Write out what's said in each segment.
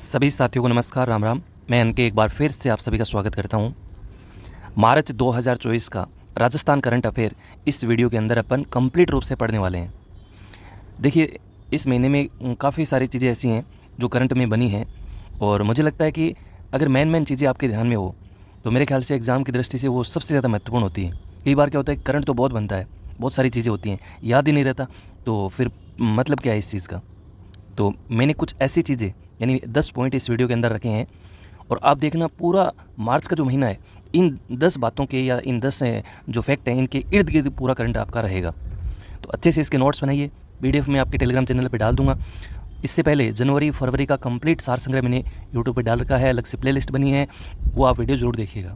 सभी साथियों को नमस्कार, राम राम। मैं एनके एक बार फिर से आप सभी का स्वागत करता हूं। मार्च 2024 का राजस्थान करंट अफेयर इस वीडियो के अंदर अपन कंप्लीट रूप से पढ़ने वाले हैं। देखिए, इस महीने में काफ़ी सारी चीज़ें ऐसी हैं जो करंट में बनी हैं और मुझे लगता है कि अगर मेन चीज़ें आपके ध्यान में हो तो मेरे ख्याल से एग्ज़ाम की दृष्टि से वो सबसे ज़्यादा महत्वपूर्ण होती है। कई बार क्या होता है, करंट तो बहुत बनता है, बहुत सारी चीज़ें होती हैं, याद ही नहीं रहता, तो फिर मतलब क्या है इस चीज़ का। तो मैंने कुछ ऐसी चीज़ें यानी 10 पॉइंट इस वीडियो के अंदर रखे हैं और आप देखना पूरा मार्च का जो महीना है इन 10 बातों के या इन 10 जो फैक्ट हैं इनके इर्द गिर्द पूरा करंट आपका रहेगा। तो अच्छे से इसके नोट्स बनाइए, पीडीएफ में आपके टेलीग्राम चैनल पे डाल दूंगा। इससे पहले जनवरी फरवरी का कंप्लीट सार संग्रह मैंने यूट्यूब पे डाल रखा है, अलग से प्लेलिस्ट बनी है, वो आप वीडियो ज़रूर देखिएगा।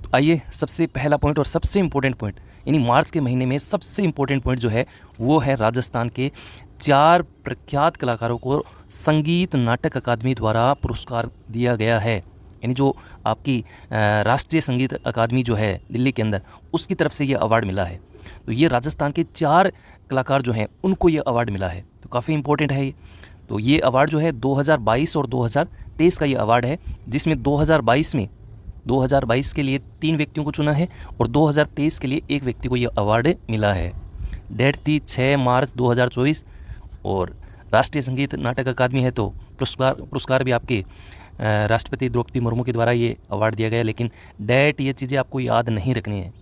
तो आइए, सबसे पहला पॉइंट और सबसे इम्पोर्टेंट पॉइंट यानी मार्च के महीने में सबसे इम्पोर्टेंट पॉइंट जो है वो है राजस्थान के 4 प्रख्यात कलाकारों को संगीत नाटक अकादमी द्वारा पुरस्कार दिया गया है। यानी जो आपकी राष्ट्रीय संगीत अकादमी जो है दिल्ली के अंदर, उसकी तरफ से ये अवार्ड मिला है। तो ये राजस्थान के 4 कलाकार जो हैं उनको ये अवार्ड मिला है, तो काफ़ी इम्पोर्टेंट है ये। तो ये अवार्ड जो है 2022 और 2023 का ये अवार्ड है, जिसमें 2022 के लिए 3 व्यक्तियों को चुना है और 2023 के लिए 1 व्यक्ति को ये अवार्ड मिला है। डेट थी 6 मार्च 2024 और राष्ट्रीय संगीत नाटक अकादमी है, तो पुरस्कार भी आपके राष्ट्रपति द्रौपदी मुर्मू के द्वारा ये अवार्ड दिया गया। लेकिन डेट, ये चीज़ें आपको याद नहीं रखनी है,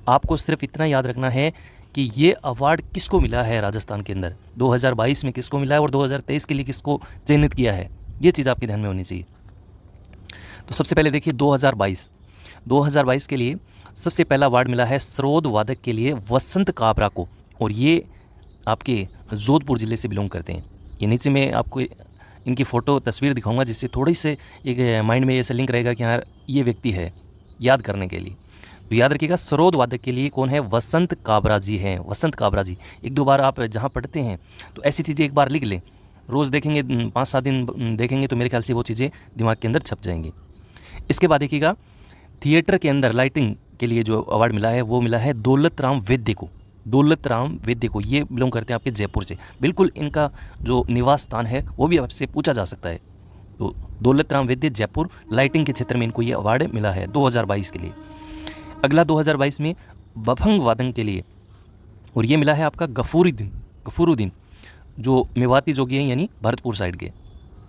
आपको सिर्फ इतना याद रखना है कि ये अवार्ड किसको मिला है राजस्थान के अंदर, 2022 में किसको मिला है और 2023 के लिए किसको चयनित किया है, ये चीज़ आपके ध्यान में होनी चाहिए। तो सबसे पहले देखिए 2022 के लिए सबसे पहला अवार्ड मिला है सरोद वादक के लिए वसंत काबरा को, और ये आपके जोधपुर ज़िले से बिलोंग करते हैं। ये नीचे मैं आपको इनकी फ़ोटो तस्वीर दिखाऊंगा, जिससे थोड़ी से एक माइंड में ऐसा लिंक रहेगा कि हाँ ये व्यक्ति है, याद करने के लिए। तो याद रखिएगा, सरोद वादक के लिए कौन है, वसंत काबरा जी हैं। वसंत काबरा जी, 1-2 बार आप जहाँ पढ़ते हैं तो ऐसी चीज़ें एक बार लिख लें, रोज़ देखेंगे, 5-7 दिन देखेंगे तो मेरे ख्याल से वो चीज़ें दिमाग के अंदर छप जाएंगी। इसके बाद देखिएगा, थिएटर के अंदर लाइटिंग के लिए जो अवार्ड मिला है वो मिला है दौलत राम वैद्य को। दौलत राम वैद्य को, ये बिलोंग करते हैं आपके जयपुर से। बिल्कुल इनका जो निवास स्थान है वो भी आपसे पूछा जा सकता है। तो दौलत राम वैद्य, जयपुर, लाइटिंग के क्षेत्र में इनको ये अवार्ड मिला है 2022 के लिए। अगला 2022 में बफंग वादन के लिए, और ये मिला है आपका गफूरुद्दीन जो मेवाती जोगी हैं यानी भरतपुर साइड के।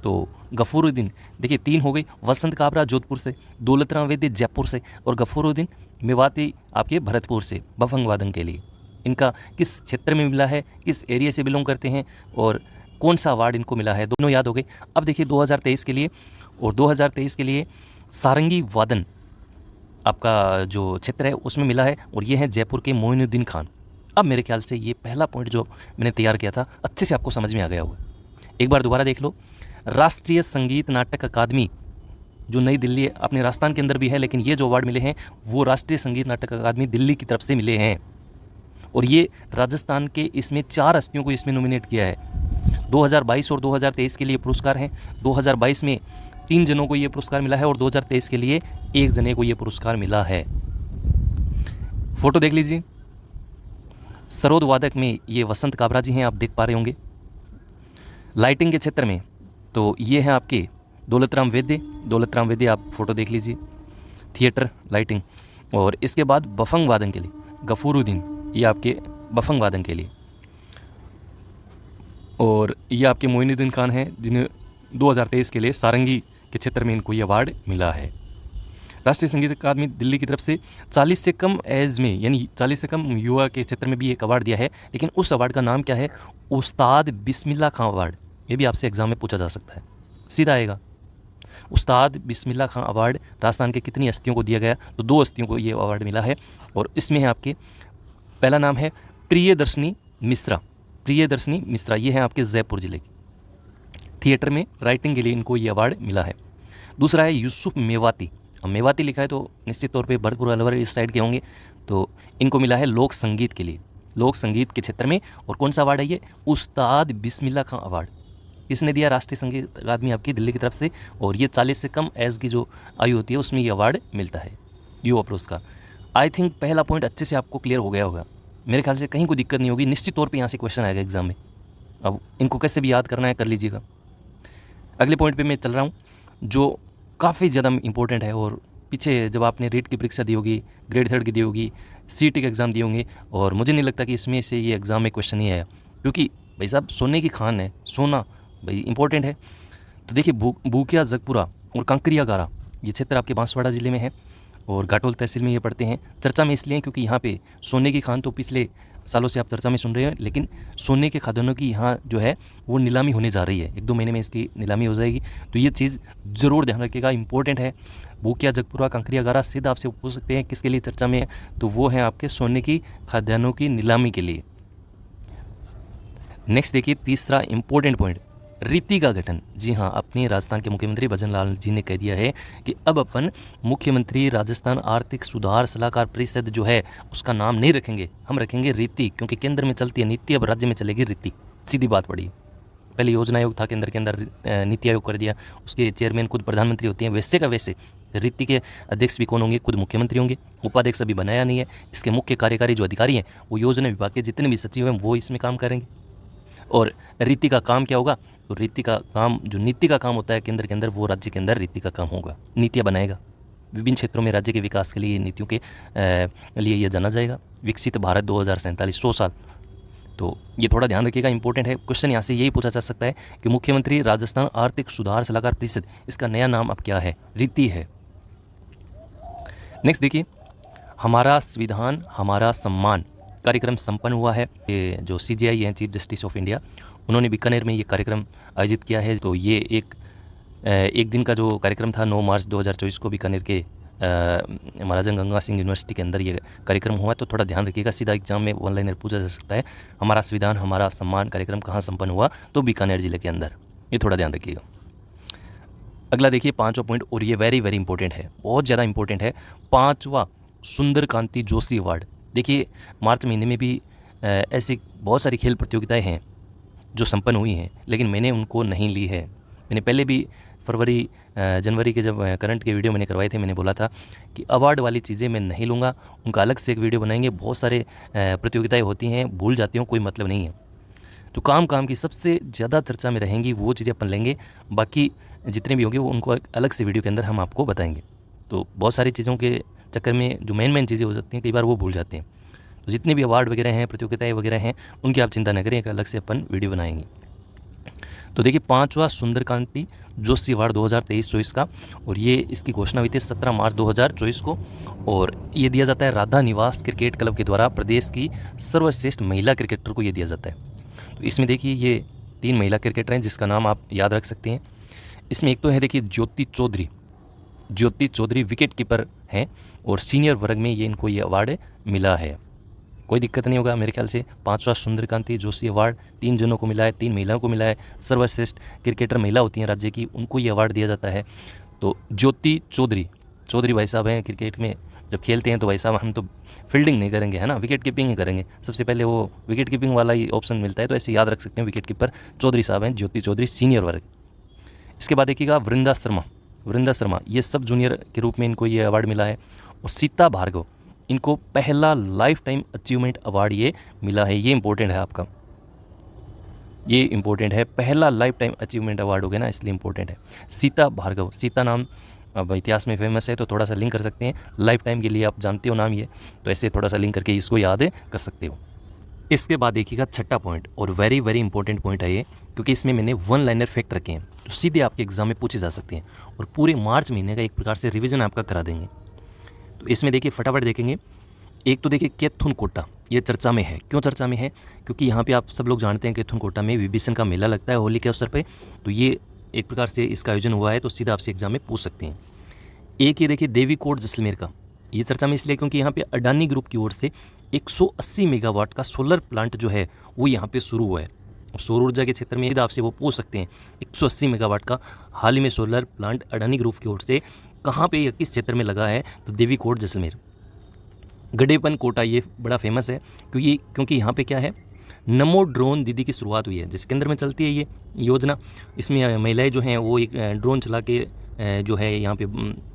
तो गफूरुद्दीन, देखिए 3 हो गई, वसंत काबरा जोधपुर से, दौलत राम वैद्य जयपुर से और गफूरुद्दीन मेवाती आपके भरतपुर से बफंग वादन के लिए। इनका किस क्षेत्र में मिला है, किस एरिया से बिलोंग करते हैं और कौन सा अवार्ड इनको मिला है, दोनों याद हो गए। अब देखिए 2023 के लिए, और 2023 के लिए सारंगी वादन आपका जो क्षेत्र है उसमें मिला है, और ये है जयपुर के मोइनुद्दीन खान। अब मेरे ख्याल से ये पहला पॉइंट जो मैंने तैयार किया था अच्छे से आपको समझ में आ गया होगा। एक बार दोबारा देख लो, राष्ट्रीय संगीत नाटक अकादमी जो नई दिल्ली अपने राजस्थान के अंदर भी है, लेकिन ये जो अवार्ड मिले हैं वो राष्ट्रीय संगीत नाटक अकादमी दिल्ली की तरफ से मिले हैं, और ये राजस्थान के इसमें 4 हस्तियों को इसमें नॉमिनेट किया है। 2022 और 2023 के लिए पुरस्कार हैं। 2022 में 3 जनों को ये पुरस्कार मिला है और 2023 के लिए 1 जने को ये पुरस्कार मिला है। फोटो देख लीजिए, सरोद वादक में ये वसंत काबरा जी हैं, आप देख पा रहे होंगे। लाइटिंग के क्षेत्र में तो ये हैं आपके दौलत राम वैद्य, आप फोटो देख लीजिए, थिएटर लाइटिंग। और इसके बाद बफंग वादन के लिए गफूरुद्दीन, ये आपके बफंग वादन के लिए, और ये आपके मोइनुद्दीन खान हैं जिन्हें 2023 के लिए सारंगी के क्षेत्र में इनको ये अवार्ड मिला है। राष्ट्रीय संगीत अकादमी दिल्ली की तरफ से 40 से कम एज में यानी 40 से कम युवा के क्षेत्र में भी एक अवार्ड दिया है, लेकिन उस अवार्ड का नाम क्या है, उस्ताद बिस्मिल्लाह खां अवार्ड। ये भी आपसे एग्जाम में पूछा जा सकता है, सीधा आएगा। उस्ताद बिस्मिल्लाह खां अवार्ड राजस्थान के कितनी हस्तियों को दिया गया, तो 2 हस्तियों को ये अवार्ड मिला है, और इसमें है आपके पहला नाम है प्रियदर्शनी मिश्रा, ये हैं आपके जयपुर ज़िले की। थिएटर में राइटिंग के लिए इनको ये अवार्ड मिला है। दूसरा है यूसुफ मेवाती, अब मेवाती लिखा है तो निश्चित तौर पे भरतपुर अलवर इस साइड के होंगे, तो इनको मिला है लोक संगीत के लिए, लोक संगीत के क्षेत्र में। और कौन सा अवार्ड है ये, उस्ताद बिस्मिल्लाह खां अवार्ड। इसने दिया राष्ट्रीय संगीत अकादमी आपकी दिल्ली की तरफ से, और ये 40 से कम एज की जो आयु होती है उसमें ये अवार्ड मिलता है, युवा पुरस्कार। आई थिंक पहला पॉइंट अच्छे से आपको क्लियर हो गया होगा, मेरे ख्याल से कहीं कोई दिक्कत नहीं होगी। निश्चित तौर पे यहाँ से क्वेश्चन आएगा एग्जाम में, अब इनको कैसे भी याद करना है कर लीजिएगा। अगले पॉइंट पे मैं चल रहा हूँ जो काफ़ी ज़्यादा इंपॉर्टेंट है, और पीछे जब आपने रीट की परीक्षा दी होगी, ग्रेड 3 की दी होगी, सीटी के एग्ज़ाम दिए होंगे, और मुझे नहीं लगता कि इसमें से ये एग्ज़ाम में क्वेश्चन ही आया, क्योंकि भाई साहब सोने की खान है, सोना भाई इंपॉर्टेंट है। तो देखिए बूकिया, जगपुरा और कांकरिया गारा ये क्षेत्र आपके बांसवाड़ा ज़िले में है और घाटोल तहसील में ये पड़ते हैं। चर्चा में इसलिए क्योंकि यहाँ पे सोने की खान तो पिछले सालों से आप चर्चा में सुन रहे हैं, लेकिन सोने के खदानों की यहाँ जो है वो नीलामी होने जा रही है, 1-2 महीने में इसकी नीलामी हो जाएगी। तो ये चीज़ ज़रूर ध्यान रखिएगा, इंपॉर्टेंट है। बूकिया, जगपुरा, कांकरिया गारा सीधा आपसे पूछ सकते हैं किसके लिए चर्चा में है, तो वो है आपके सोने की खदानों की नीलामी के लिए। नेक्स्ट देखिए तीसरा इंपॉर्टेंट पॉइंट, रीति का गठन। जी हाँ, अपने राजस्थान के मुख्यमंत्री भजन लाल जी ने कह दिया है कि अब अपन मुख्यमंत्री राजस्थान आर्थिक सुधार सलाहकार परिषद जो है उसका नाम नहीं रखेंगे, हम रखेंगे रीति, क्योंकि केंद्र में चलती है नीति, अब राज्य में चलेगी रीति। सीधी बात पड़ी। पहले योजना आयोग था केंद्र के अंदर, नीति आयोग कर दिया, उसके चेयरमैन खुद प्रधानमंत्री होते हैं। वैसे का वैसे रीति के अध्यक्ष भी कौन होंगे, खुद मुख्यमंत्री होंगे। उपाध्यक्ष अभी बनाया नहीं है। इसके मुख्य कार्यकारी जो अधिकारी हैं वो योजना विभाग के जितने भी सचिव हैं वो इसमें काम करेंगे। और रीति का काम क्या होगा, तो रीति का काम जो नीति का काम होता है केंद्र के अंदर, वो राज्य के अंदर रीति का काम होगा, नीतियाँ बनाएगा। विभिन्न क्षेत्रों में राज्य के विकास के लिए नीतियों के लिए यह जाना जाएगा। विकसित भारत 2047, 100 साल। तो ये थोड़ा ध्यान रखिएगा, इंपॉर्टेंट है। क्वेश्चन यहाँ से यही पूछा जा सकता है कि मुख्यमंत्री राजस्थान आर्थिक सुधार सलाहकार परिषद, इसका नया नाम अब क्या है, रीति है। नेक्स्ट देखिए, हमारा संविधान हमारा सम्मान कार्यक्रम संपन्न हुआ है। ये जो CJI हैं, चीफ जस्टिस ऑफ इंडिया, उन्होंने बीकानेर में ये कार्यक्रम आयोजित किया है। तो ये एक दिन का जो कार्यक्रम था, 9 मार्च 2024 को बीकानेर के महाराजा गंगा सिंह यूनिवर्सिटी के अंदर ये कार्यक्रम हुआ। तो थोड़ा ध्यान रखिएगा, सीधा एग्जाम में ऑनलाइन पूछा जा सकता है। हमारा संविधान हमारा सम्मान कार्यक्रम कहाँ संपन्न हुआ, तो बीकानेर जिले के अंदर, ये थोड़ा ध्यान रखिएगा। अगला देखिए 5वां पॉइंट, और ये वेरी वेरी इंपॉर्टेंट है, बहुत ज़्यादा इंपॉर्टेंट है। 5वां सुंदर कांति जोशी अवार्ड। देखिए मार्च महीने में भी ऐसी बहुत सारी खेल प्रतियोगिताएं हैं जो संपन्न हुई हैं, लेकिन मैंने उनको नहीं ली है। मैंने पहले भी फरवरी जनवरी के जब करंट के वीडियो मैंने करवाए थे, मैंने बोला था कि अवार्ड वाली चीज़ें मैं नहीं लूँगा, उनका अलग से एक वीडियो बनाएंगे। बहुत सारे प्रतियोगिताएं होती हैं, भूल जाती हूँ, कोई मतलब नहीं है। तो काम की सबसे ज़्यादा चर्चा में रहेंगी वो चीज़ें अपन लेंगे, बाकी जितने भी होंगे वो उनको अलग से वीडियो के अंदर हम आपको बताएंगे। तो बहुत सारी चीज़ों के चक्कर में जो मेन चीज़ें हो सकती हैं, कई बार वो भूल जाते हैं। तो जितने भी अवार्ड वगैरह हैं, प्रतियोगिताएं वगैरह हैं, उनकी आप चिंता न करें, एक अलग से अपन वीडियो बनाएंगे। तो देखिए 5वां सुंदर कांति जोशी अवार्ड 2023-24 का, और ये इसकी घोषणा हुई थी 17 मार्च 2024 को, और ये दिया जाता है राधा निवास क्रिकेट क्लब के द्वारा प्रदेश की सर्वश्रेष्ठ महिला क्रिकेटर को ये दिया जाता है। तो इसमें देखिए ये 3 महिला क्रिकेटर हैं जिसका नाम आप याद रख सकते हैं। इसमें एक तो है देखिए ज्योति चौधरी विकेट कीपर हैं, और सीनियर वर्ग में ये इनको ये अवार्ड मिला है। कोई दिक्कत नहीं होगा मेरे ख्याल से। 5वां सुंदरकांति जोशी अवार्ड 3 जनों को मिला है, 3 महिलाओं को मिला है। सर्वश्रेष्ठ क्रिकेटर महिला होती हैं राज्य की, उनको ये अवार्ड दिया जाता है। तो ज्योति चौधरी भाई साहब हैं, क्रिकेट में जब खेलते हैं तो भाई साहब हम तो फील्डिंग नहीं करेंगे, है ना, विकेट कीपिंग ही करेंगे। सबसे पहले वो विकेट कीपिंग वाला ही ऑप्शन मिलता है, तो ऐसे याद रख सकते हैं। विकेट कीपर चौधरी साहब हैं, ज्योति चौधरी सीनियर वर्ग। इसके बाद देखिएगा वृंदा शर्मा, ये सब जूनियर के रूप में इनको ये अवार्ड मिला है। और सीता भार्गव, इनको पहला लाइफ टाइम अचीवमेंट अवार्ड ये मिला है। ये इंपॉर्टेंट है आपका, ये इंपॉर्टेंट है, पहला लाइफ टाइम अचीवमेंट अवार्ड हो गया ना, इसलिए इंपॉर्टेंट है। सीता भार्गव, सीता नाम अब इतिहास में फेमस है, तो थोड़ा सा लिंक कर सकते हैं। लाइफ टाइम के लिए आप जानते हो नाम ये, तो ऐसे थोड़ा सा लिंक करके इसको याद कर सकते हो। इसके बाद देखिएगा 6वां पॉइंट, और वेरी वेरी इंपॉर्टेंट पॉइंट है ये, क्योंकि इसमें मैंने 1 लाइनर फैक्ट रखे हैं जो सीधे आपके एग्जाम में पूछे जा सकते हैं, और पूरे मार्च महीने का एक प्रकार से रिवीजन आपका करा देंगे। तो इसमें देखिए फटाफट देखेंगे। एक तो देखिए केथुन कोटा, ये चर्चा में है। क्यों चर्चा में है, क्योंकि यहाँ पे आप सब लोग जानते हैं केथुन कोटा में विभीषण का मेला लगता है होली के अवसर पे, तो ये एक प्रकार से इसका आयोजन हुआ है, तो सीधा आपसे एग्जाम में पूछ सकते हैं। एक ये देखिए देवी कोट जैसलमेर का, ये चर्चा में इसलिए क्योंकि यहाँ पे अडानी ग्रुप की ओर से 180 मेगावाट का सोलर प्लांट जो है वो यहाँ पे शुरू हुआ है। सौर ऊर्जा के क्षेत्र में आपसे वो पूछ सकते हैं 180 मेगावाट का हाल ही में सोलर प्लांट अडानी ग्रुप की ओर से कहाँ पे या किस क्षेत्र में लगा है, तो देवी कोट जैसलमेर। गडेपन कोटा ये बड़ा फेमस है क्योंकि यहाँ पे क्या है, नमो ड्रोन दीदी की शुरुआत हुई है, जिसके अंदर में चलती है ये योजना। इसमें महिलाएं जो हैं वो एक ड्रोन चला के जो है यहाँ पे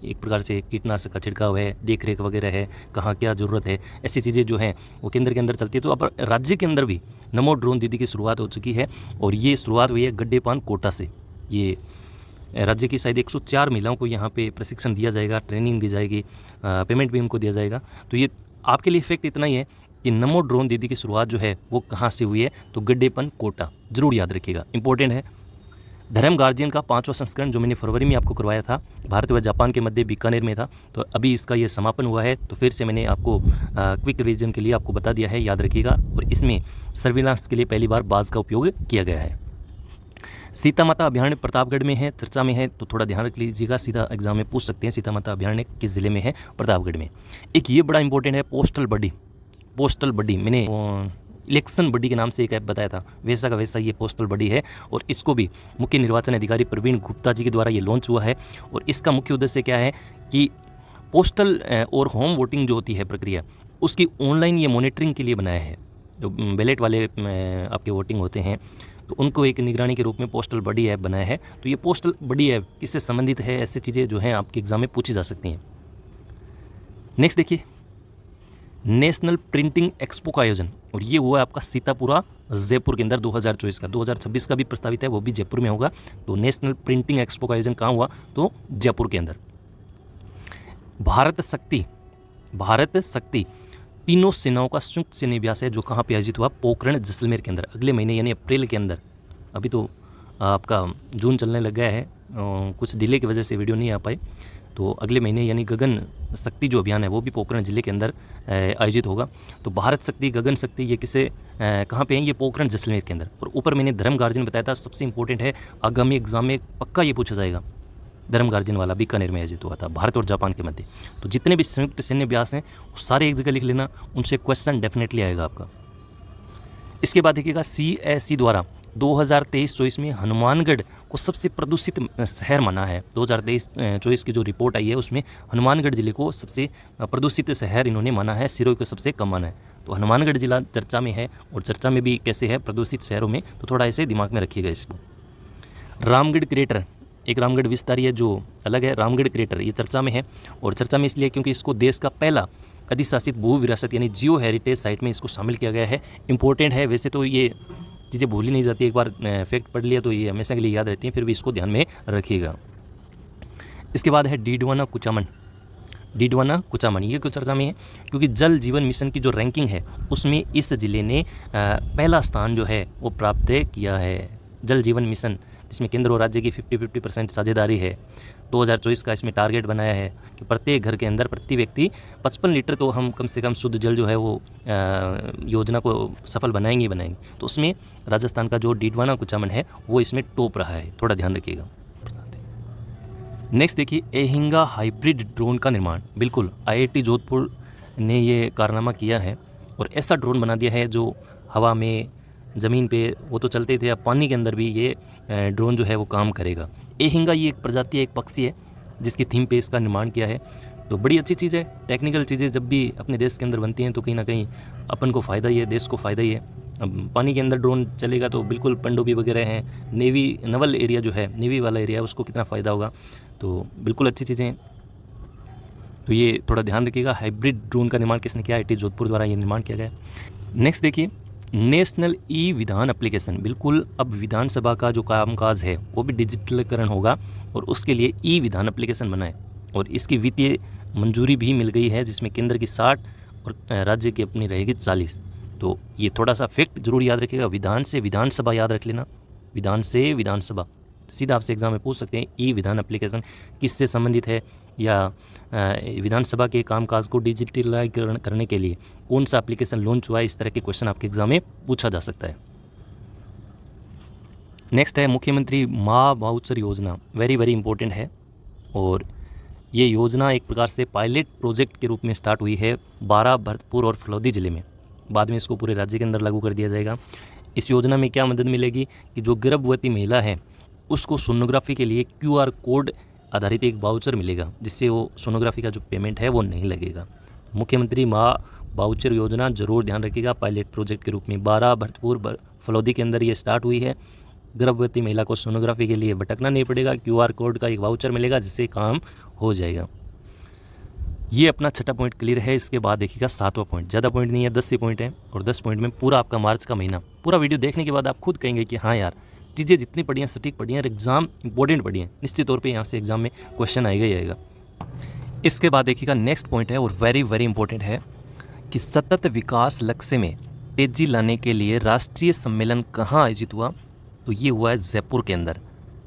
एक प्रकार से कीटनाशक का छिड़काव है, देख रेख वगैरह है, कहाँ क्या ज़रूरत है, ऐसी चीज़ें जो हैं वो केंद्र के अंदर चलती है। तो अब राज्य के अंदर भी नमो ड्रोन दीदी की शुरुआत हो चुकी है, और ये शुरुआत हुई है गड्डेपान कोटा से। ये राज्य की शायद 104 महिलाओं को यहाँ पे प्रशिक्षण दिया जाएगा, ट्रेनिंग दी जाएगी, पेमेंट भी उनको दिया जाएगा। तो ये आपके लिए इफेक्ट इतना ही है कि नमो ड्रोन दीदी की शुरुआत जो है वो कहाँ से हुई है, तो गड्डेपन कोटा, जरूर याद रखिएगा, इंपॉर्टेंट है। धर्म गार्जियन का 5वां संस्करण जो मैंने फरवरी में आपको करवाया था, भारत व जापान के मध्य बीकानेर में था, तो अभी इसका ये समापन हुआ है। तो फिर से मैंने आपको क्विक रिवीजन के लिए आपको बता दिया है, याद रखिएगा। और इसमें सर्विलांस के लिए पहली बार बाज़ का उपयोग किया गया है। सीता माता अभयारण्य प्रतापगढ़ में है, चर्चा में है, तो थोड़ा ध्यान रख लीजिएगा, सीधा एग्जाम में पूछ सकते हैं सीता माता अभयारण्य किस जिले में है, प्रतापगढ़ में। एक ये बड़ा इंपॉर्टेंट है, पोस्टल बडी। पोस्टल बडी मैंने इलेक्शन बडी के नाम से एक ऐप बताया था, वैसा का वैसा ये पोस्टल बडी है। और इसको भी मुख्य निर्वाचन अधिकारी प्रवीण गुप्ता जी के द्वारा ये लॉन्च हुआ है। और इसका मुख्य उद्देश्य क्या है कि पोस्टल और होम वोटिंग जो होती है प्रक्रिया, उसकी ऑनलाइन ये मॉनिटरिंग के लिए बनाया है। जो बैलेट वाले आपके वोटिंग होते हैं, तो उनको एक निगरानी के रूप में पोस्टल बडी ऐप बनाया है। तो ये पोस्टल बडी ऐप किससे संबंधित है, ऐसी चीज़ें जो हैं आपके एग्जाम में पूछी जा सकती हैं। नेक्स्ट देखिए, नेशनल प्रिंटिंग एक्सपो का आयोजन, और ये हुआ आपका सीतापुरा जयपुर के अंदर 2024 का। 2026 का भी प्रस्तावित है, वो भी जयपुर में होगा। तो नेशनल प्रिंटिंग एक्सपो का आयोजन कहाँ हुआ, तो जयपुर के अंदर। भारत शक्ति तीनों सेनाओं का संयुक्त सैन्य अभ्यास है, जो कहाँ पे आयोजित हुआ, पोखरण जैसलमेर के अंदर, अगले महीने यानी अप्रैल के अंदर। अभी तो आपका जून चलने लग गया है, कुछ डिले की वजह से वीडियो नहीं आ पाई, तो अगले महीने यानी गगन शक्ति जो अभियान है वो भी पोखरण जिले के अंदर आयोजित होगा। तो भारत शक्ति, गगन शक्ति, ये किसे कहाँ पे है, ये पोखरण जैसलमेर के अंदर। और ऊपर मैंने धर्म गार्जियन बताया था, सबसे इंपॉर्टेंट है, आगामी एग्जाम में पक्का ये पूछा जाएगा। धर्म गार्जियन वाला बीकानेर में आयोजित हुआ था, भारत और जापान के मध्य। तो जितने भी संयुक्त सैन्य अभ्यास हैं वो सारे एक जगह लिख लेना, उनसे क्वेश्चन डेफिनेटली आएगा आपका। इसके बाद देखिएगा, CSE द्वारा 2023-24 में हनुमानगढ़ को सबसे प्रदूषित शहर माना है। 2023-24 की जो रिपोर्ट आई है उसमें हनुमानगढ़ जिले को सबसे प्रदूषित शहर इन्होंने माना है, सिरोही को सबसे कम माना है। तो हनुमानगढ़ जिला चर्चा में है, और चर्चा में भी कैसे है प्रदूषित शहरों में, तो थोड़ा ऐसे दिमाग में रखिएगा इसको। रामगढ़ क्रेटर, एक रामगढ़ विस्तारी है जो अलग है, रामगढ़ क्रेटर ये चर्चा में है। और चर्चा में इसलिए क्योंकि इसको देश का पहला अधिशासित भू विरासत यानी जियो हेरिटेज साइट में इसको शामिल किया गया है। इंपॉर्टेंट है, वैसे तो ये चीज़ें भूल ही नहीं जाती, एक बार फैक्ट पढ़ लिया तो ये हमेशा के लिए याद रहती हैं, फिर भी इसको ध्यान में रखिएगा। इसके बाद है डीडवाना कुचामन। डीडवाना कुचामन ये क्यों चर्चा में है, क्योंकि जल जीवन मिशन की जो रैंकिंग है उसमें इस ज़िले ने पहला स्थान जो है वो प्राप्त किया है। जल जीवन मिशन, इसमें केंद्र और राज्य की 50-50% साझेदारी है। 2024 का इसमें टारगेट बनाया है कि प्रत्येक घर के अंदर प्रति व्यक्ति 55 लीटर तो हम कम से कम शुद्ध जल जो है वो योजना को सफल बनाएंगे ही बनाएंगे। तो उसमें राजस्थान का जो डीडवाना कुचामन है वो इसमें टॉप रहा है, थोड़ा ध्यान रखिएगा। नेक्स्ट देखिए, एहिंगा हाइब्रिड ड्रोन का निर्माण। बिल्कुल IIT जोधपुर ने ये कारनामा किया है और ऐसा ड्रोन बना दिया है जो हवा में, ज़मीन पे वो तो चलते थे, अब पानी के अंदर भी ये ड्रोन जो है वो काम करेगा। एहिंगा ये एक प्रजाति है, एक पक्षी है जिसकी थीम पे इसका निर्माण किया है। तो बड़ी अच्छी चीज़ है। टेक्निकल चीज़ें जब भी अपने देश के अंदर बनती हैं तो कहीं ना कहीं अपन को फ़ायदा ही है, देश को फ़ायदा ही है। अब पानी के अंदर ड्रोन चलेगा तो बिल्कुल पनडुब्बी वगैरह हैं, नेवी नवल एरिया जो है, नेवी वाला एरिया है, उसको कितना फ़ायदा होगा। तो बिल्कुल अच्छी चीज़ें हैं, तो ये थोड़ा ध्यान रखिएगा। हाइब्रिड ड्रोन का निर्माण किसने किया, IIT जोधपुर द्वारा ये निर्माण किया गया। नेक्स्ट देखिए, नेशनल ई विधान एप्लीकेशन। बिल्कुल अब विधानसभा का जो कामकाज है वो भी डिजिटलीकरण होगा और उसके लिए ई विधान एप्लीकेशन बनाए और इसकी वित्तीय मंजूरी भी मिल गई है, जिसमें केंद्र की 60 और राज्य की अपनी रहेगी 40। तो ये थोड़ा सा फैक्ट जरूर याद रखिएगा। विधान से विधानसभा याद रख लेना, विधान से विधानसभा। तो सीधा आपसे एग्जाम में पूछ सकते हैं ई विधान एप्लीकेशन किससे संबंधित है, या विधानसभा के कामकाज को डिजिटलीकरण करने के लिए कौन सा एप्लीकेशन लॉन्च हुआ है। इस तरह के क्वेश्चन आपके एग्जाम में पूछा जा सकता है। नेक्स्ट है मुख्यमंत्री माँ वाउचर योजना। वेरी वेरी इंपॉर्टेंट है और ये योजना एक प्रकार से पायलट प्रोजेक्ट के रूप में स्टार्ट हुई है 12 भरतपुर और फलौदी ज़िले में। बाद में इसको पूरे राज्य के अंदर लागू कर दिया जाएगा। इस योजना में क्या मदद मिलेगी कि जो गर्भवती महिला है उसको सोनोग्राफी के लिए QR कोड आधारित एक वाउचर मिलेगा, जिससे वो सोनोग्राफी का जो पेमेंट है वो नहीं लगेगा। मुख्यमंत्री माँ वाउचर योजना जरूर ध्यान रखिएगा, पायलट प्रोजेक्ट के रूप में 12 भरतपुर फलौदी के अंदर ये स्टार्ट हुई है। गर्भवती महिला को सोनोग्राफी के लिए भटकना नहीं पड़ेगा, QR कोड का एक वाउचर मिलेगा जिससे काम हो जाएगा। ये अपना छठा पॉइंट क्लियर है। इसके बाद देखिएगा 7वां पॉइंट, ज़्यादा पॉइंट नहीं है, 10 ही पॉइंट है और 10 पॉइंट में पूरा आपका मार्च का महीना। पूरा वीडियो देखने के बाद आप खुद कहेंगे कि हाँ यार चीज़ें जितनी पढ़ी हैं सटीक पढ़ी हैं और एग्ज़ाम इंपॉर्टेंट पढ़ी हैं, निश्चित तौर पे यहाँ से एग्ज़ाम में क्वेश्चन आएगा ही आएगा। इसके बाद देखिएगा नेक्स्ट पॉइंट है और वेरी वेरी इंपॉर्टेंट है कि सतत विकास लक्ष्य में तेज़ी लाने के लिए राष्ट्रीय सम्मेलन कहाँ आयोजित हुआ, तो ये हुआ है जयपुर के अंदर।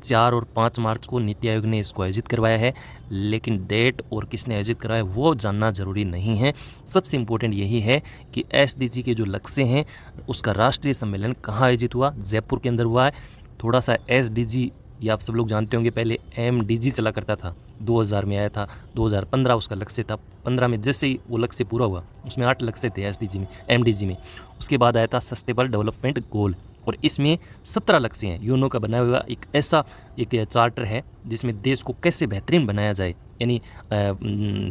4 और 5 मार्च को नीति आयोग ने इसको आयोजित करवाया है, लेकिन डेट और किसने आयोजित करवाया वो जानना ज़रूरी नहीं है। सबसे इम्पोर्टेंट यही है कि एसडीजी के जो लक्ष्य हैं उसका राष्ट्रीय सम्मेलन कहाँ आयोजित हुआ, जयपुर के अंदर हुआ है। थोड़ा सा एसडीजी ये आप सब लोग जानते होंगे, पहले एमडीजी चला करता था, 2000 में आया था, 2015 उसका लक्ष्य था। 15 में जैसे ही वो लक्ष्य पूरा हुआ, उसमें 8 लक्ष्य थे एसडीजी में, एमडीजी में। उसके बाद आया था सस्टेनेबल डेवलपमेंट गोल, और इसमें 17 लक्ष्य हैं। यूएनओ का बनाया हुआ एक चार्टर है जिसमें देश को कैसे बेहतरीन बनाया जाए, यानी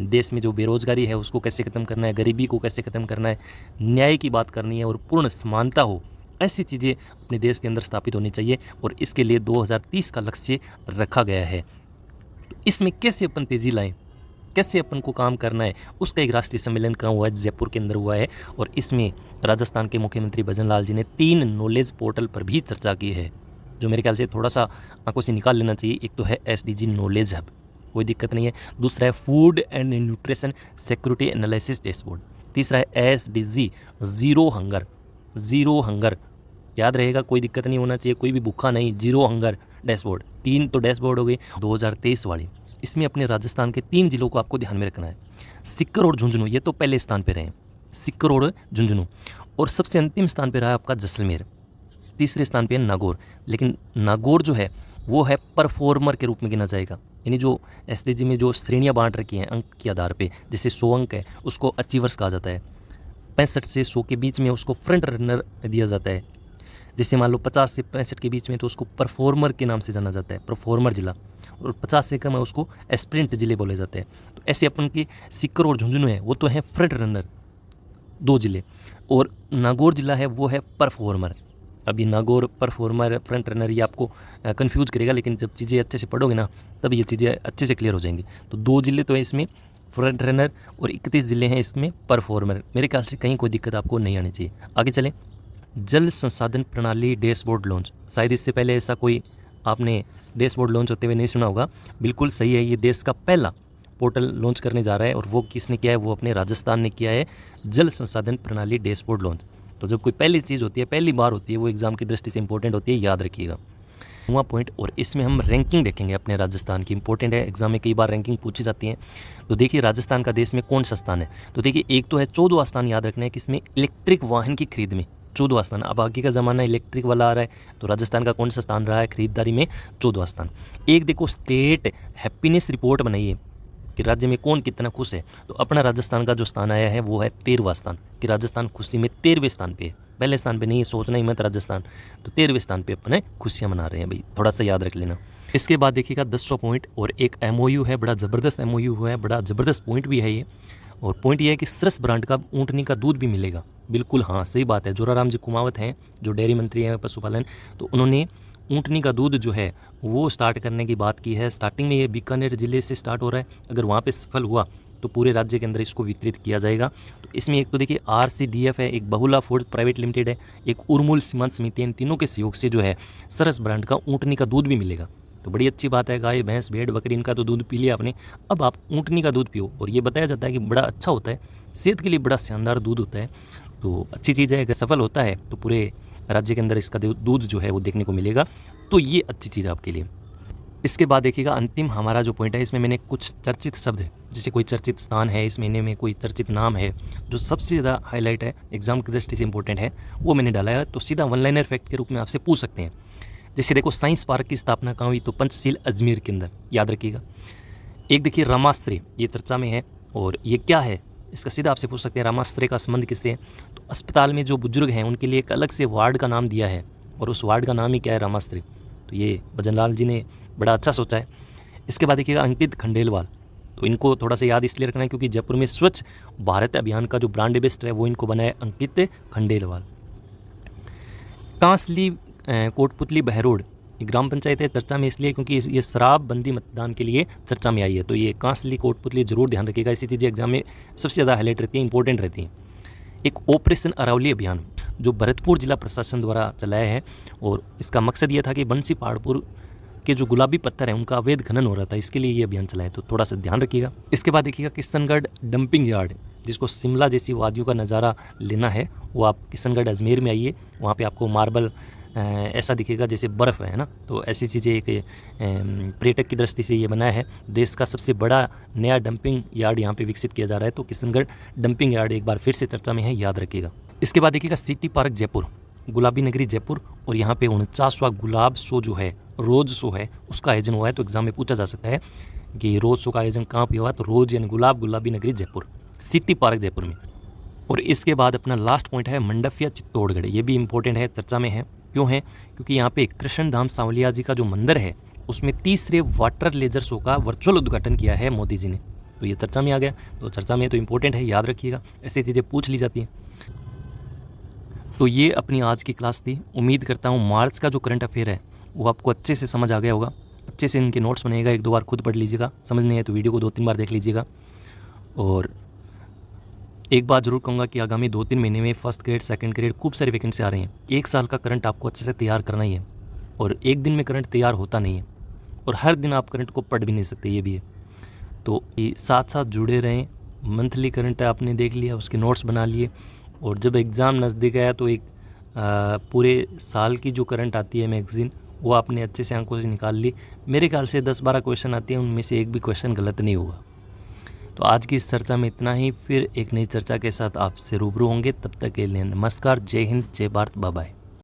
देश में जो बेरोजगारी है उसको कैसे ख़त्म करना है, गरीबी को कैसे ख़त्म करना है, न्याय की बात करनी है और पूर्ण समानता हो, ऐसी चीज़ें अपने देश के अंदर स्थापित होनी चाहिए। और इसके लिए 2030 का लक्ष्य रखा गया है। तो इसमें कैसे अपन तेज़ी लाएं, कैसे अपन को काम करना है, उसका एक राष्ट्रीय सम्मेलन कहाँ हुआ है, जयपुर के अंदर हुआ है। और इसमें राजस्थान के मुख्यमंत्री भजन लाल जी ने 3 नॉलेज पोर्टल पर भी चर्चा की है, जो मेरे ख्याल से थोड़ा सा आंखों से निकाल लेना चाहिए। एक तो है एसडीजी नॉलेज हब, कोई दिक्कत नहीं है। दूसरा है food and nutrition security analysis dashboard. तीसरा है एसडीजी जीरो हंगर, याद रहेगा, कोई दिक्कत नहीं होना चाहिए, कोई भी भूखा नहीं, जीरो हंगर डैशबोर्ड। 3 तो डैशबोर्ड हो गई। 2023 वाली, इसमें अपने राजस्थान के 3 जिलों को आपको ध्यान में रखना है। सीकर और झुंझुनू ये तो पहले स्थान पे रहे, सीकर और झुंझुनू। और सबसे अंतिम स्थान पे रहा है आपका जैसलमेर, तीसरे स्थान पे है नागौर। लेकिन नागौर जो है वो है परफॉर्मर के रूप में गिना जाएगा, यानी जो एसडीजी में जो श्रेणियाँ बांट रखी हैं अंक के आधार पे, जैसे 100 अंक है उसको अचीवर्स कहा जाता है, 65 से 100 के बीच में उसको फ्रंट रनर दिया जाता है, जैसे मान लो 50 से 65 के बीच में तो उसको परफॉर्मर के नाम से जाना जाता है, परफॉर्मर जिला। और 50 से कम है उसको एस्प्रिंट जिले बोले जाते हैं। तो ऐसे अपन की सीकर और झुंझुनू है वो तो है फ्रंट रनर 2 जिले, और नागौर जिला है वो है परफॉर्मर। अभी नागौर परफॉर्मर फ्रंट रनर ये आपको कंफ्यूज करेगा, लेकिन जब चीज़ें अच्छे से पढ़ोगे ना तब ये चीज़ें अच्छे से क्लियर हो जाएंगी। तो 2 जिले तो है इसमें फ्रंट रनर और 31 जिले हैं इसमें परफॉर्मर। मेरे ख्याल से कहीं कोई दिक्कत आपको नहीं आनी चाहिए। आगे चलें। जल संसाधन प्रणाली डैशबोर्ड लॉन्च, शायद इससे पहले ऐसा कोई आपने डैशबोर्ड लॉन्च होते हुए नहीं सुना होगा। बिल्कुल सही है, ये देश का पहला पोर्टल लॉन्च करने जा रहा है, और वो किसने किया है, वो अपने राजस्थान ने किया है, जल संसाधन प्रणाली डैशबोर्ड लॉन्च। तो जब कोई पहली चीज़ होती है, पहली बार होती है, वो एग्जाम की दृष्टि से इंपॉर्टेंट होती है, याद रखिएगा। 9वां पॉइंट, और इसमें हम रैंकिंग देखेंगे अपने राजस्थान की, इंपॉर्टेंट है, एग्जाम में कई बार रैंकिंग पूछी जाती है। तो देखिए राजस्थान का देश में कौन सा स्थान है, तो देखिए एक तो है 14वां स्थान, याद रखना है कि इसमें इलेक्ट्रिक वाहन की खरीद में 14वां स्थान। अब आगे का ज़माना इलेक्ट्रिक वाला आ रहा है, तो राजस्थान का कौन सा स्थान रहा है खरीदारी में, 14वां स्थान। एक देखो स्टेट हैप्पीनेस रिपोर्ट बनाइए कि राज्य में कौन कितना खुश है, तो अपना राजस्थान का जो स्थान आया है वो है 13वां स्थान, कि राजस्थान खुशी में 13वें स्थान पे है, पहले स्थान पे नहीं है, सोचना ही मत राजस्थान, तो 13वें स्थान पे अपने खुशियाँ मना रहे हैं भाई, थोड़ा सा याद रख लेना। इसके बाद देखिएगा 10वां पॉइंट, और एक MOU है, बड़ा ज़बरदस्त MOU है, बड़ा ज़बरदस्त पॉइंट भी है ये। और पॉइंट ये है कि सरस ब्रांड का ऊँटनी का दूध भी मिलेगा। बिल्कुल हाँ, सही बात है। जोराराम जी कुमावत हैं जो डेयरी मंत्री हैं पशुपालन, तो उन्होंने ऊँटनी का दूध जो है वो स्टार्ट करने की बात की है। स्टार्टिंग में ये बीकानेर ज़िले से स्टार्ट हो रहा है, अगर वहाँ पे सफल हुआ तो पूरे राज्य के अंदर इसको वितरित किया जाएगा। तो इसमें एक तो देखिए RCDF है, एक बहुला फूड प्राइवेट लिमिटेड है, एक उर्मुल सीमांत समिति है, इन तीनों के सहयोग से जो है सरस ब्रांड का ऊँटनी का दूध भी मिलेगा। तो बड़ी अच्छी बात है। गाय भैंस भेड़ बकरी इनका तो दूध पी लिया आपने, अब आप ऊँटनी का दूध पियो, और ये बताया जाता है कि बड़ा अच्छा होता है, सेहत के लिए बड़ा शानदार दूध होता है। तो अच्छी चीज़ है, अगर सफल होता है तो पूरे राज्य के अंदर इसका दूध जो है वो देखने को मिलेगा, तो ये अच्छी चीज़ है आपके लिए। इसके बाद देखिएगा अंतिम हमारा जो पॉइंट है, इसमें मैंने कुछ चर्चित शब्द है, जैसे कोई चर्चित स्थान है इस महीने में, कोई चर्चित नाम है जो सबसे ज़्यादा हाईलाइट है, एग्जाम की दृष्टि से इंपॉर्टेंट है, वो मैंने डाला है। तो सीधा वन लाइनर फैक्ट के रूप में आपसे पूछ सकते हैं। जैसे देखो साइंस पार्क की स्थापना कहाँ हुई, तो पंचशील अजमेर के अंदर, याद रखिएगा। एक देखिए रामाश्रय, ये चर्चा में है, और ये क्या है इसका सीधा आपसे पूछ सकते हैं, रामाश्रय का संबंध किससे है। तो अस्पताल में जो बुजुर्ग हैं उनके लिए एक अलग से वार्ड का नाम दिया है, और उस वार्ड का नाम ही क्या है, रामाश्रय। तो ये भजन लाल जी ने बड़ा अच्छा सोचा है। इसके बाद देखिएगा अंकित खंडेलवाल, तो इनको थोड़ा सा याद इसलिए रखना है क्योंकि जयपुर में स्वच्छ भारत अभियान का जो ब्रांड एम्बेसडर है वो इनको बना है अंकित खंडेलवाल। कांसली कोटपुतली बहरोड, ये ग्राम पंचायत है, चर्चा में इसलिए क्योंकि ये शराबबंदी मतदान के लिए चर्चा में आई है। तो ये कांसली कोटपुतली जरूर ध्यान रखिएगा, ऐसी चीज़ें एग्जाम में सबसे ज़्यादा हाईलाइट रहती हैं, इंपॉर्टेंट रहती हैं। एक ऑपरेशन अरावली अभियान, जो भरतपुर जिला प्रशासन द्वारा चलाया है। और इसका मकसद ये था कि बंसी पहाड़पुर के जो गुलाबी पत्थर हैं उनका अवैध खनन हो रहा था, इसके लिए ये अभियान चलाया, तो थोड़ा सा ध्यान रखिएगा। इसके बाद देखिएगा किशनगढ़ डंपिंग यार्ड, जिसको शिमला जैसी वादियों का नज़ारा लेना है वो आप किशनगढ़ अजमेर में आइए। वहाँ पे आपको मार्बल ऐसा दिखेगा जैसे बर्फ़ है ना, तो ऐसी चीज़ें एक पर्यटक की दृष्टि से ये बनाया है। देश का सबसे बड़ा नया डंपिंग यार्ड यहाँ पे विकसित किया जा रहा है, तो किशनगढ़ डंपिंग यार्ड एक बार फिर से चर्चा में है, याद रखिएगा। इसके बाद देखिएगा सिटी पार्क जयपुर, गुलाबी नगरी जयपुर, और यहाँ पे 49वां गुलाब शो जो है, रोज़ शो है, उसका आयोजन हुआ है। तो एग्जाम में पूछा जा सकता है कि रोज़ शो का आयोजन कहाँ पे हुआ, तो रोज़ यानी गुलाब, गुलाबी नगरी जयपुर, सिटी पार्क जयपुर में। और इसके बाद अपना लास्ट पॉइंट है मंडफिया चित्तौड़गढ़, ये भी इंपॉर्टेंट है, चर्चा में है। क्यों है? क्योंकि यहाँ पे कृष्ण धाम सांवलिया जी का जो मंदिर है उसमें तीसरे वाटर लेजर शो का वर्चुअल उद्घाटन किया है मोदी जी ने, तो ये चर्चा में आ गया। तो चर्चा में तो इंपॉर्टेंट है, याद रखिएगा, ऐसी चीज़ें पूछ ली जाती हैं। तो ये अपनी आज की क्लास थी। उम्मीद करता हूँ मार्च का जो करंट अफेयर है वो आपको अच्छे से समझ आ गया होगा। अच्छे से इनके नोट्स बनेगा, 1-2 बार खुद पढ़ लीजिएगा, समझ नहीं है तो वीडियो को 2-3 बार देख लीजिएगा। और एक बात जरूर कहूँगा कि आगामी 2-3 महीने में फर्स्ट ग्रेड, सेकंड ग्रेड खूब सारी वैकेंसी आ रही हैं। 1 साल का करंट आपको अच्छे से तैयार करना ही है, और एक दिन में करंट तैयार होता नहीं है, और हर दिन आप करंट को पढ़ भी नहीं सकते, ये भी है। तो साथ साथ जुड़े रहें। मंथली करंट आपने देख लिया, उसके नोट्स बना लिए, और जब एग्ज़ाम नज़दीक आया तो एक पूरे साल की जो करंट आती है मैगज़ीन, वो आपने अच्छे से आंखों से निकाल ली। मेरे ख्याल से 10-12 क्वेश्चन आते हैं, उनमें से एक भी क्वेश्चन गलत नहीं होगा। तो आज की इस चर्चा में इतना ही, फिर एक नई चर्चा के साथ आपसे रूबरू होंगे। तब तक के लिए नमस्कार, जय हिंद, जय भारत, बाय बाय।